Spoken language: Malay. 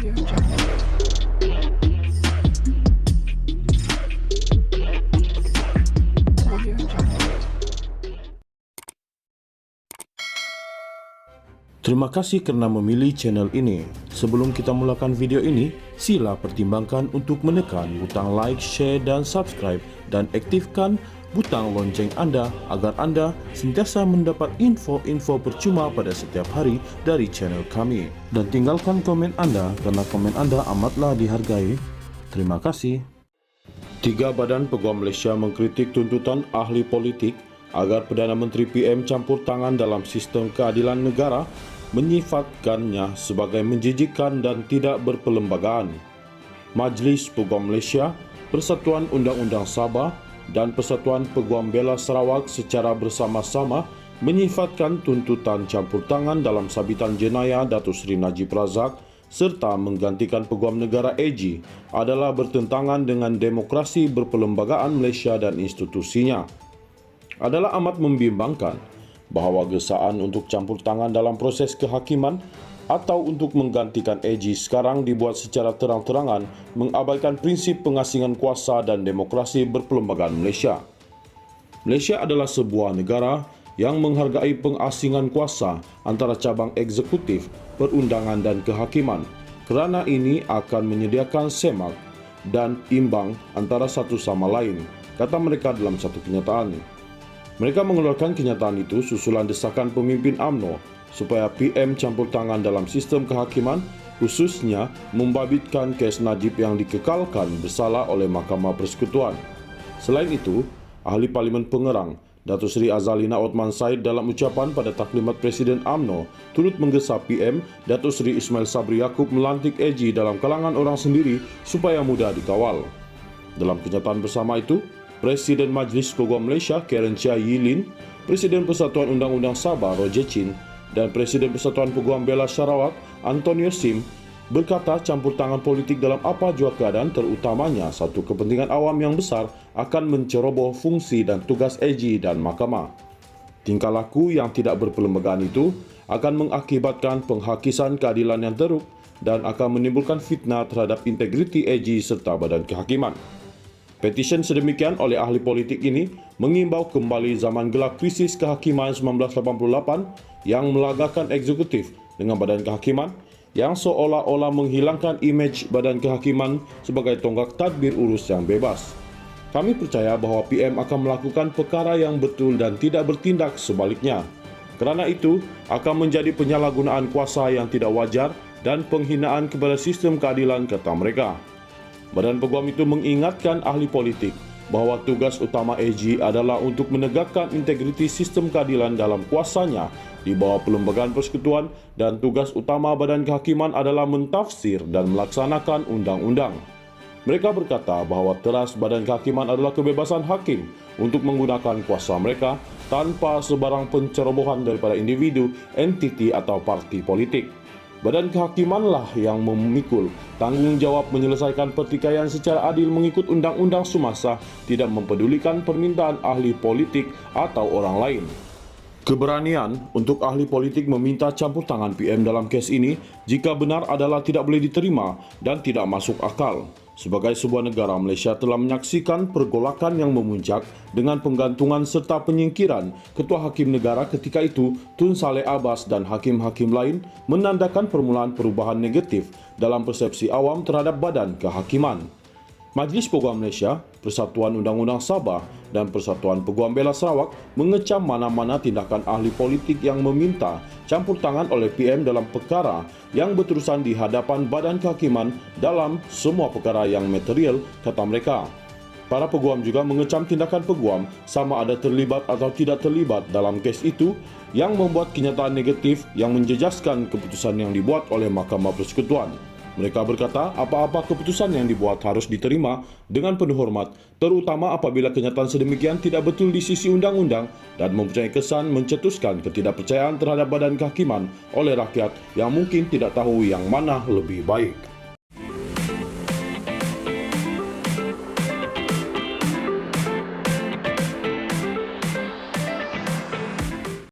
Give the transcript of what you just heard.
Terima kasih kerana memilih channel ini. Sebelum kita mulakan video ini, sila pertimbangkan untuk menekan butang like, share dan subscribe dan aktifkan butang lonceng anda agar anda sentiasa mendapat info-info percuma pada setiap hari dari channel kami. Dan tinggalkan komen anda kerana komen anda amatlah dihargai. Terima kasih. 3 Badan Peguam Malaysia mengkritik tuntutan ahli politik agar Perdana Menteri PM campur tangan dalam sistem keadilan negara, menyifatkannya sebagai menjijikkan dan tidak berperlembagaan. Majlis Peguam Malaysia, Persatuan Undang-Undang Sabah dan Persatuan Peguam Bela Sarawak secara bersama-sama menyifatkan tuntutan campur tangan dalam sabitan jenayah Datuk Seri Najib Razak serta menggantikan Peguam Negara AG adalah bertentangan dengan demokrasi berperlembagaan Malaysia dan institusinya. Adalah amat membimbangkan bahawa gesaan untuk campur tangan dalam proses kehakiman atau untuk menggantikan AG sekarang dibuat secara terang-terangan mengabaikan prinsip pengasingan kuasa dan demokrasi berperlembagaan Malaysia. Malaysia adalah sebuah negara yang menghargai pengasingan kuasa antara cabang eksekutif, perundangan dan kehakiman. Kerana ini akan menyediakan semak dan imbang antara satu sama lain, kata mereka dalam satu kenyataan. Mereka mengeluarkan kenyataan itu susulan desakan pemimpin UMNO supaya PM campur tangan dalam sistem kehakiman, khususnya membabitkan kes Najib yang dikekalkan bersalah oleh Mahkamah Persekutuan. Selain itu, Ahli Parlimen Pengerang, Datuk Seri Azalina Othman Said dalam ucapan pada taklimat Presiden UMNO turut menggesa PM Datuk Seri Ismail Sabri Yaakob melantik AG dalam kalangan orang sendiri supaya mudah dikawal. Dalam kenyataan bersama itu, Presiden Majlis Peguam Malaysia Karen Chia Yilin, Presiden Persatuan Undang-Undang Sabah Roger Chin dan Presiden Persatuan Peguam Bela Sarawak Antonio Sim berkata campur tangan politik dalam apa jua keadaan terutamanya satu kepentingan awam yang besar akan menceroboh fungsi dan tugas AG dan mahkamah. Tingkah laku yang tidak berperlembagaan itu akan mengakibatkan penghakisan keadilan yang teruk dan akan menimbulkan fitnah terhadap integriti AG serta badan kehakiman. Petisyen sedemikian oleh ahli politik ini mengimbau kembali zaman gelap krisis kehakiman 1988 yang melagakan eksekutif dengan badan kehakiman yang seolah-olah menghilangkan imej badan kehakiman sebagai tonggak tadbir urus yang bebas. Kami percaya bahawa PM akan melakukan perkara yang betul dan tidak bertindak sebaliknya. Kerana itu akan menjadi penyalahgunaan kuasa yang tidak wajar dan penghinaan kepada sistem keadilan, kata mereka. Badan Peguam itu mengingatkan ahli politik bahawa tugas utama AG adalah untuk menegakkan integriti sistem keadilan dalam kuasanya di bawah Perlembagaan Persekutuan dan tugas utama Badan Kehakiman adalah mentafsir dan melaksanakan undang-undang. Mereka berkata bahawa teras Badan Kehakiman adalah kebebasan hakim untuk menggunakan kuasa mereka tanpa sebarang pencerobohan daripada individu, entiti atau parti politik. Badan Kehakimanlah yang memikul tanggungjawab menyelesaikan pertikaian secara adil mengikut undang-undang semasa, tidak mempedulikan permintaan ahli politik atau orang lain. Keberanian untuk ahli politik meminta campur tangan PM dalam kes ini jika benar adalah tidak boleh diterima dan tidak masuk akal. Sebagai sebuah negara, Malaysia telah menyaksikan pergolakan yang memuncak dengan penggantungan serta penyingkiran Ketua Hakim Negara ketika itu Tun Saleh Abbas dan hakim-hakim lain menandakan permulaan perubahan negatif dalam persepsi awam terhadap badan kehakiman. Majlis Peguam Malaysia, Persatuan Undang-Undang Sabah dan Persatuan Peguam Bela Sarawak mengecam mana-mana tindakan ahli politik yang meminta campur tangan oleh PM dalam perkara yang berterusan di hadapan badan kehakiman dalam semua perkara yang material, kata mereka. Para peguam juga mengecam tindakan peguam sama ada terlibat atau tidak terlibat dalam kes itu yang membuat kenyataan negatif yang menjejaskan keputusan yang dibuat oleh Mahkamah Persekutuan. Mereka berkata apa-apa keputusan yang dibuat harus diterima dengan penuh hormat, terutama apabila kenyataan sedemikian tidak betul di sisi undang-undang dan mempunyai kesan mencetuskan ketidakpercayaan terhadap badan kehakiman oleh rakyat yang mungkin tidak tahu yang mana lebih baik.